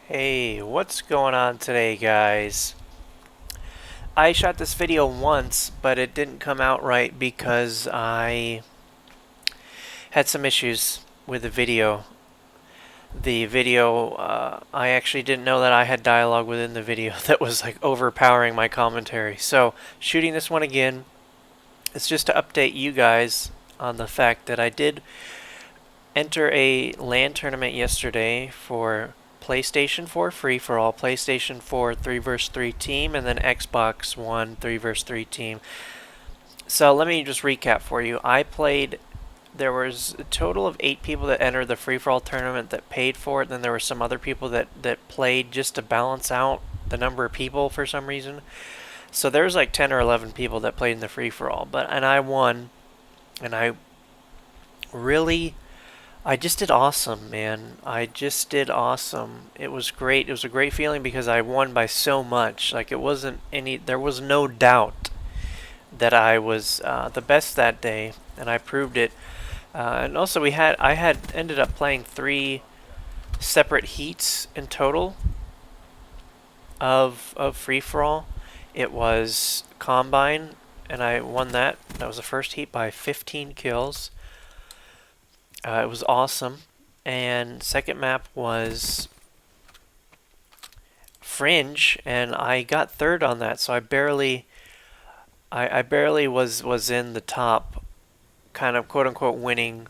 Hey, what's going on today, guys? I shot this video once, but it didn't come out right because I had some issues with the video. I actually didn't know that I had dialogue within the video that was like overpowering my commentary. So, shooting this one again, it's just to update you guys on the fact that I did enter a LAN tournament yesterday for PlayStation 4 free for all PlayStation 4 3 vs 3 team and then Xbox One 3 vs 3 team. So let me just recap for you. There was a total of 8 people that entered the free for all tournament that paid for it. Then there were some other people that played just to balance out the number of people for some reason. So there was like 10 or 11 people that played in the free for all. And I won, and really I just did awesome, man. I just did awesome. It was great. It was a great feeling because I won by so much. Like there was no doubt that I was the best that day, and I proved it. And also, I had ended up playing 3 separate heats in total of free for all. It was combine, and I won that. That was the first heat by 15 kills. It was awesome. And second map was Fringe, and I got third on that, so I barely was in the top kind of quote unquote winning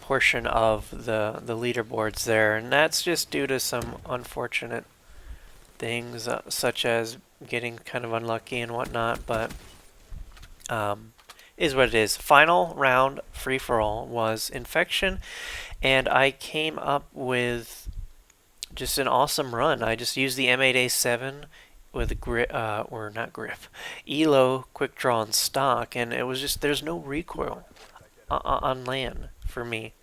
portion of the leaderboards there, and that's just due to some unfortunate things such as getting kind of unlucky and whatnot, but is what it is. Final round free for all was Infection, and I came up with just an awesome run. I just used the M8A7 with grip, or not grip, ELO quick draw and stock, and it was just there's no recoil on LAN for me.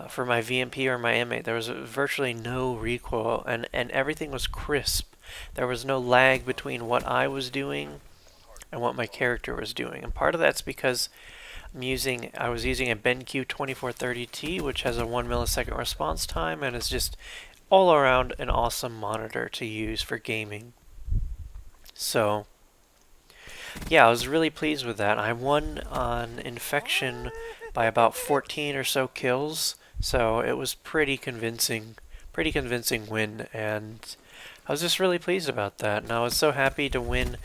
For my VMP or my M8, there was virtually no recoil, and everything was crisp. There was no lag between what I was doing and what my character was doing, and part of that's because I was using a BenQ 2430T, which has a 1 millisecond response time, and is just all around an awesome monitor to use for gaming. So, yeah, I was really pleased with that. I won on Infection by about 14 or so kills, so it was pretty convincing win, and I was just really pleased about that. And I was so happy to win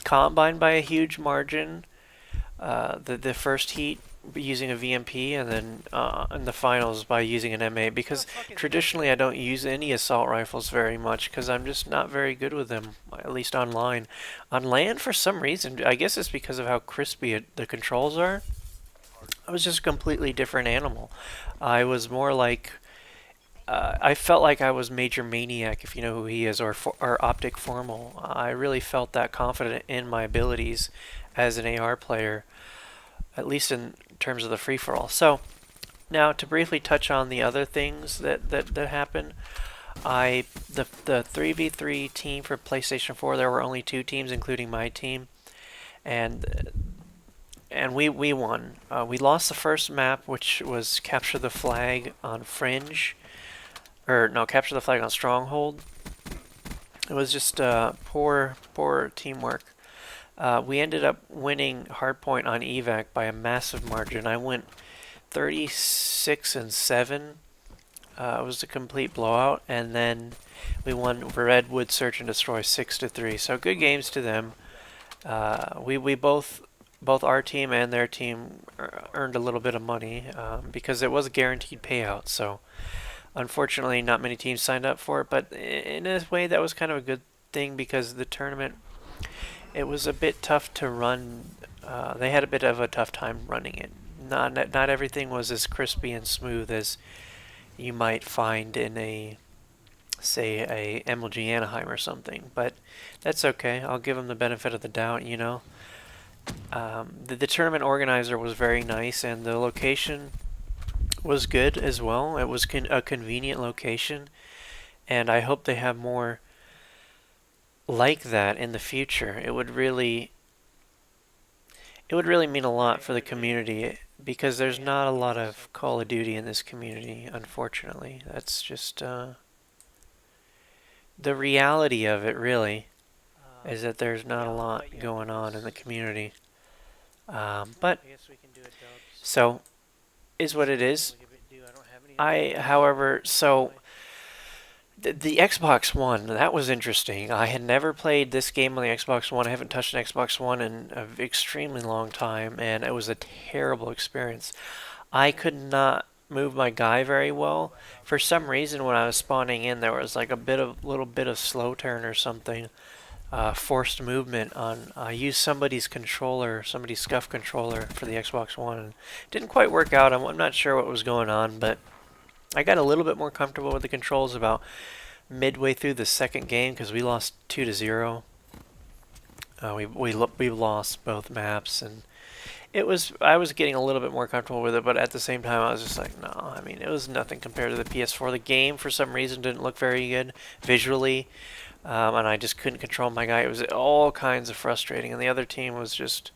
Combine by a huge margin. The first heat using a VMP, and then in the finals by using an M8, because traditionally I don't use any assault rifles very much because I'm just not very good with them, at least online. On LAN, for some reason, I guess it's because of how crispy the controls are, I was just a completely different animal. I was more like I felt like I was Major Maniac, if you know who he is, or Optic Formal. I really felt that confident in my abilities as an AR player, at least in terms of the free for all. So now to briefly touch on the other things that happened, the 3v3 team for PlayStation 4, there were only 2 teams, including my team, and we won. We lost the first map, which was Capture the Flag on Fringe, or no, Capture the Flag on Stronghold. It was just poor teamwork. We ended up winning Hardpoint on evac by a massive margin. I went 36-7. It was a complete blowout, and then we won Redwood Search and Destroy 6-3. So good games to them. We both our team and their team earned a little bit of money because it was a guaranteed payout. So unfortunately, not many teams signed up for it, but in a way that was kind of a good thing because the tournament, it was a bit tough to run. They had a bit of a tough time running it. Not everything was as crispy and smooth as you might find in say a MLG Anaheim or something, but that's okay. I'll give them the benefit of the doubt, you know. The tournament organizer was very nice, and the location was good as well. It was a convenient location, and I hope they have more like that in the future. It would really mean a lot for the community because there's not a lot of Call of Duty in this community, unfortunately. That's just the reality of it really is that there's not a lot going on in the community. But so is what it is. However, so the Xbox One, that was interesting. I had never played this game on the Xbox One. I haven't touched an Xbox One in an extremely long time, and it was a terrible experience. I could not move my guy very well. For some reason, when I was spawning in, there was like little bit of slow turn or something, forced movement on. I used somebody's controller, somebody's scuff controller for the Xbox One, and it didn't quite work out. I'm not sure what was going on, but I got a little bit more comfortable with the controls about midway through the second game because we lost 2-0. We lost both maps, and I was getting a little bit more comfortable with it, but at the same time I was just like, no, I mean, it was nothing compared to the PS4. The game for some reason didn't look very good visually, and I just couldn't control my guy. It was all kinds of frustrating, and the other team was just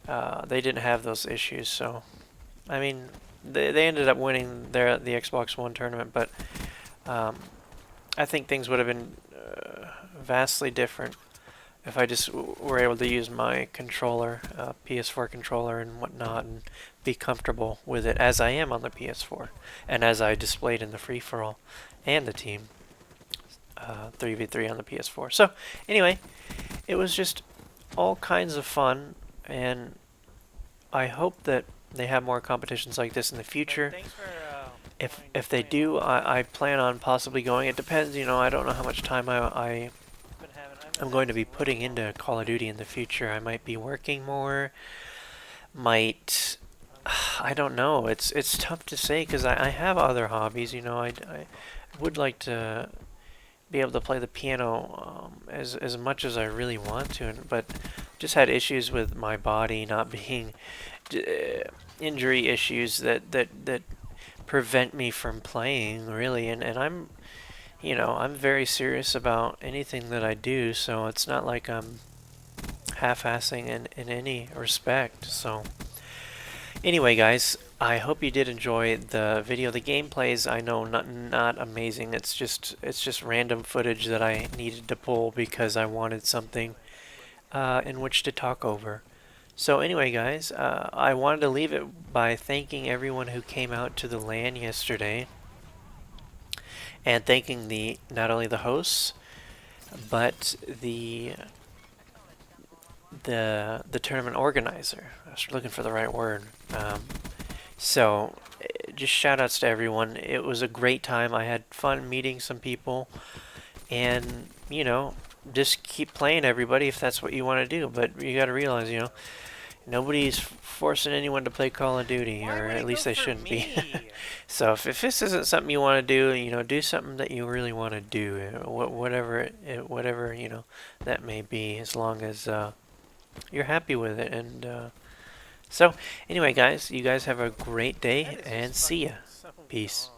they didn't have those issues. So I mean, they ended up winning the Xbox One tournament, but I think things would have been vastly different if I just were able to use my controller, PS4 controller and whatnot, and be comfortable with it as I am on the PS4, and as I displayed in the free-for-all and the team 3v3 on the PS4. So anyway, it was just all kinds of fun, and I hope that they have more competitions like this in the future. If they do, I plan on possibly going. It depends, you know. I don't know how much time I'm going to be putting into Call of Duty in the future. I might be working more. Might I don't know. It's tough to say because I have other hobbies. You know, I would like to be able to play the piano as much as I really want to, but just had issues with my body not being injury issues that prevent me from playing really, and I'm I'm very serious about anything that I do, so it's not like I'm half-assing in any respect. So anyway, guys, I hope you did enjoy the video. The gameplays, I know, not amazing. It's just random footage that I needed to pull because I wanted something in which to talk over. So anyway, guys, I wanted to leave it by thanking everyone who came out to the LAN yesterday, and thanking not only the hosts but the tournament organizer. I was looking for the right word. So just shout outs to everyone. It was a great time. I had fun meeting some people, and just keep playing, everybody, if that's what you want to do. But you got to realize, nobody's forcing anyone to play Call of Duty, or at least they shouldn't be. So if this isn't something you want to do, do something that you really want to do, whatever that may be, as long as you're happy with it. And so anyway, guys, you guys have a great day, and see ya. Peace.